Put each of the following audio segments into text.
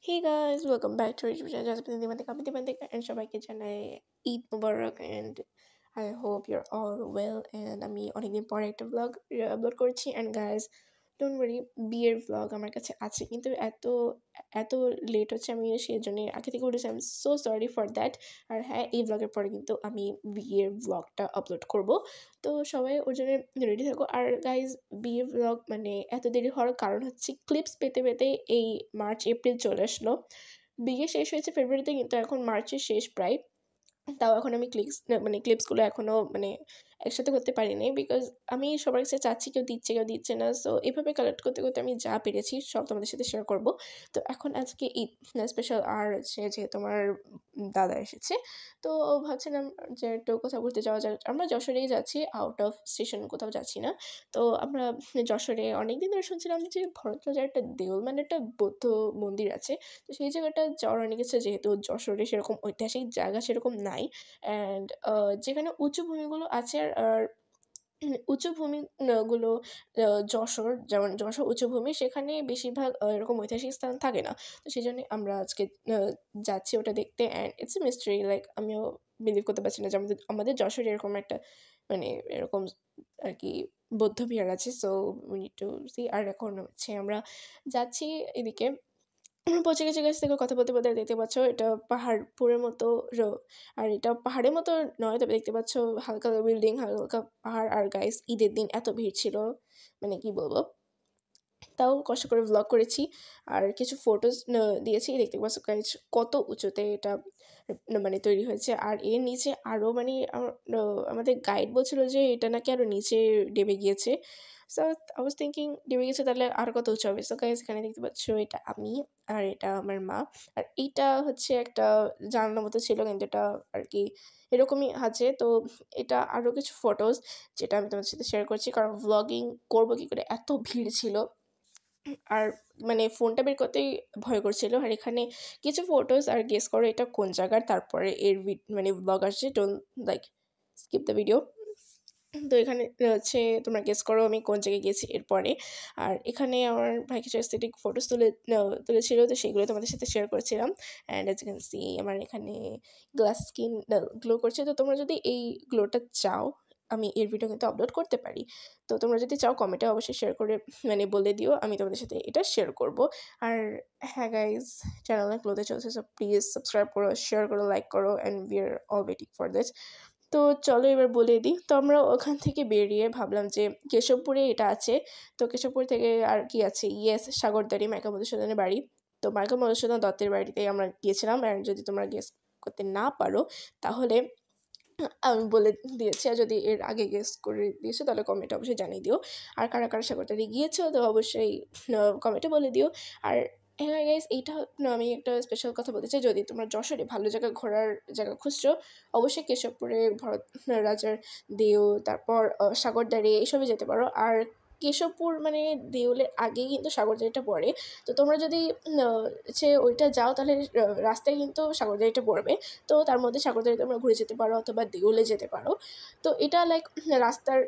Hey guys, welcome back to our YouTube channel. And সবাইকে জানাই ঈদ মুবারক and I hope you're all well and আমি অনেকদিন পরে একটা vlog আপলোড করছি and guys don't worry বিয়ের vlog আমার কাছে আছে কিন্তু এত লেট হচ্ছে আমি সেই জন্য আগে থেকে বলেছি I'm so sorry for that আর হ্যাঁ এই vlogের পরে কিন্তু আমি বিয়ের vlogটা আপলোড করব তো সবাই ওর জন্য রেডি থাকো আর গাইজ বিয়ের vlog মানে এত দেরি হওয়ার কারণ হচ্ছে ক্লিপস পেতে পেতে এই মার্চ এপ্রিল চলে আসলো বিয়ে শেষ হয়েছে ফেব্রুয়ারিতে কিন্তু এখন মার্চের শেষ প্রায় তাও এখন আমি ক্লিপসগুলো এখনও একসাথে করতে পারিনি বিকজ আমি সবার কাছে চাচ্ছি কেউ দিচ্ছে না সো এভাবে কালেক্ট করতে করতে আমি যা পেরেছি সব তোমাদের সাথে শেয়ার করব তো এখন আজকে ঈদ স্পেশাল আর হচ্ছে যেহেতু আমার দাদা এসেছে তো ভাবছিলাম যে একটু কোথাও ঘুরতে যাওয়া যায় আমরা যশোরেই যাচ্ছি আউট অফ স্টেশন কোথাও যাচ্ছি না তো আমরা যশোরে অনেকদিন ধরে শুনছিলাম যে ভরতলজার একটা দেউল মানে একটা বৌদ্ধ মন্দির আছে তো সেই জায়গাটা যাওয়ার অনেক ইচ্ছা যেহেতু যশোরে সেরকম ঐতিহাসিক জায়গা সেরকম নাই অ্যান্ড যেখানে উঁচু ভূমিগুলো আছে আর উঁচু ভূমি গুলো যশোর যেমন যশোর উঁচু ভূমি সেখানে বেশিরভাগ এরকম ঐতিহাসিক স্থান থাকে না তো সেই জন্যে আমরা আজকে যাচ্ছি ওটা দেখতে and it's a mystery like আমিও বিলিভ করতে পারছি না যে আমাদের যশোরে এরকম একটা মানে এরকম আর কি বৌদ্ধ বিহার আছে so we need to see আর এখন হচ্ছে আমরা যাচ্ছি এদিকে আমরা পৌঁছে গেছি গাছ থেকে কথা বলতে বলতে দেখতে পাচ্ছ এটা পাহাড়পুরের মতো আর এটা পাহাড়ের মতো নয় তবে দেখতে পাচ্ছ হালকা বিল্ডিং হালকা পাহাড় আর গাইস ঈদের দিন এত ভিড় ছিল মানে কি বলবো তাও কষ্ট করে ব্লগ করেছি আর কিছু ফটোজ দিয়েছি দেখতে পাচ্ছ গাইস কত উঁচুতে এটা মানে তৈরি হয়েছে আর এর নিচে আরও মানে আমাদের গাইড বলছিল যে এটা নাকি আরও নিচে নেমে গিয়েছে সো আই ওয়াজ থিঙ্কিং নেমে গেছে তাহলে আর কত উঁচু হবে সো গাইস এখানে দেখতে পাচ্ছ এটা আমি আর এটা আমার মা আর এইটা হচ্ছে একটা জানালার মতো ছিল কিন্তু এটা আর কি এরকমই আছে তো এটা আরও কিছু ফটোজ যেটা আমি তোমাদের সাথে শেয়ার করছি কারণ ভ্লগিং করবো কী করে এত ভিড় ছিল আর মানে ফোনটা বের করতেই ভয় করছিল আর এখানে কিছু ফটোস আর গেস করো এটা কোন জায়গার তারপরে এর মানে ব্লগ আসছে don't like skip the video তো এখানে হচ্ছে তোমরা গেস করো আমি কোন জায়গায় গেছি এরপরে আর এখানে আমার ভাই কিছু এস্থেটিক ফটোস তুলেছিল তো সেগুলো তোমাদের সাথে শেয়ার করছিলাম and as you can see আমার এখানে গ্লাস স্কিন গ্লো করছে তো তোমরা যদি এই গ্লোটা চাও আমি এর ভিডিও কিন্তু আপলোড করতে পারি তো তোমরা যদি চাও কমেন্টে অবশ্যই শেয়ার করে মানে বলে দিও আমি তোমাদের সাথে এটা শেয়ার করব আর হ্যাঁ গাইজ চ্যানেলে গ্লোতে চলছে সো প্লিজ সাবস্ক্রাইব করো শেয়ার করো লাইক করো and we are all waiting for this তো চলো এবার বলে দিই তো আমরা ওখান থেকে বেরিয়ে ভাবলাম যে কেশবপুরে এটা আছে তো কেশবপুর থেকে আর কি আছে ইয়েস সাগরদাড়ি মাইকা মধুসূদনের বাড়ি তো মাইকা মধুসূদন দত্তের বাড়িতে আমরা গিয়েছিলাম অ্যান্ড যদি তোমরা গেস করতে না পারো তাহলে আমি বলে দিয়েছি আর যদি এর আগে গেস করে দিয়েছো তাহলে কমেন্টে অবশ্যই জানিয়ে দিও আর কারা কারা সাগরদাড়ি গিয়েছো তো অবশ্যই কমেন্টে বলে দিও আর হ্যাঁ গাইস এইটা আমি একটা স্পেশাল কথা বলতে চাই যদি তোমরা যশোরে ভালো জায়গা ঘোরার জায়গা খুঁজছো অবশ্যই কেশবপুরে ভরত রাজার দেউ তারপর সাগরদাড়ি এইসবে যেতে পারো আর কেশবপুর মানে দেউলের আগেই কিন্তু সাগরদাড়িটা পড়ে তো তোমরা যদি হচ্ছে ওইটা যাও তাহলে রাস্তায় কিন্তু সাগরদাড়িটা পড়বে তো তার মধ্যে সাগরদাড়িতে তোমরা ঘুরে যেতে পারো অথবা দেউলে যেতে পারো তো এটা লাইক রাস্তার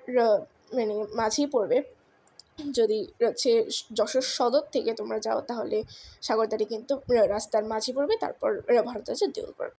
মানে মাঝেই পড়বে যদি হচ্ছে যশোর সদর থেকে তোমরা যাও তাহলে সাগরদাড়ি কিন্তু রাস্তার মাঝে পড়বে তারপর ভারত আছে দেউল পড়বে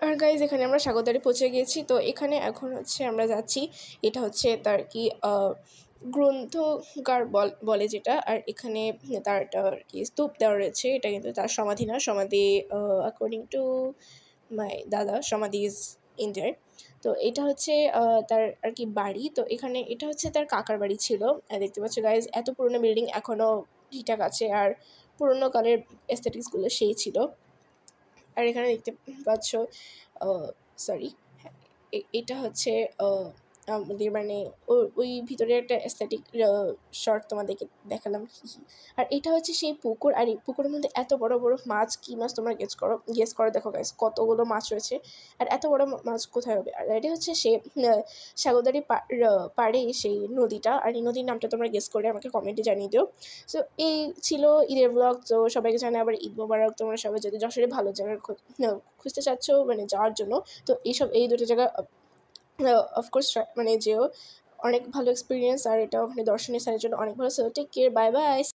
আর গাইজ এখানে আমরা সাগরদাড়ি পৌঁছে গিয়েছি তো এখানে এখন হচ্ছে আমরা যাচ্ছি এটা হচ্ছে তার কি গ্রন্থগার বলে যেটা আর এখানে তার একটা আর কি স্তূপ দেওয়া রয়েছে এটা কিন্তু তার সমাধি না সমাধি অ্যাকর্ডিং টু মাই দাদা সমাধি ইজ ইন দেয়ার। তো এটা হচ্ছে তার আর কি বাড়ি। তো এখানে এটা হচ্ছে তার কাকার বাড়ি ছিল। দেখতে পাচ্ছ গাইজ এত পুরনো বিল্ডিং এখনও ঠিকঠাক আছে, আর পুরনো কালের এস্থেটিক্সগুলো সেই ছিল। আর এখানে দেখতে পাচ্ছ সরি, এটা হচ্ছে আমাদের মানে ওই ভিতরে একটা এস্থেটিক শর্ট তোমাদেরকে দেখালাম। আর এটা হচ্ছে সেই পুকুর, আর এই পুকুরের মধ্যে এত বড় বড় মাছ, কী মাছ তোমরা গেস করো দেখো গাইস কতগুলো মাছ রয়েছে, আর এত বড় মাছ কোথায় হবে। আর এটা হচ্ছে সে সাগরদাড়ি পাড়ে সেই নদীটা, আর এই নদীর নামটা তোমরা গেস করে আমাকে কমেন্টে জানিয়ে দিও। সো এই ছিল ঈদের ব্লগ। তো সবাইকে জানাই আবার ঈদ মোবারক। তোমরা সবাই যদি যশোরে ভালো জায়গা খুঁজতে চাচ্ছ মানে যাওয়ার জন্য, তো এই দুটো জায়গা অফকোর্স মানে যেও, অনেক ভালো এক্সপিরিয়েন্স, আর এটা ওখানে দর্শনীয় স্থানের জন্য অনেক ভালো। So take care, bye by.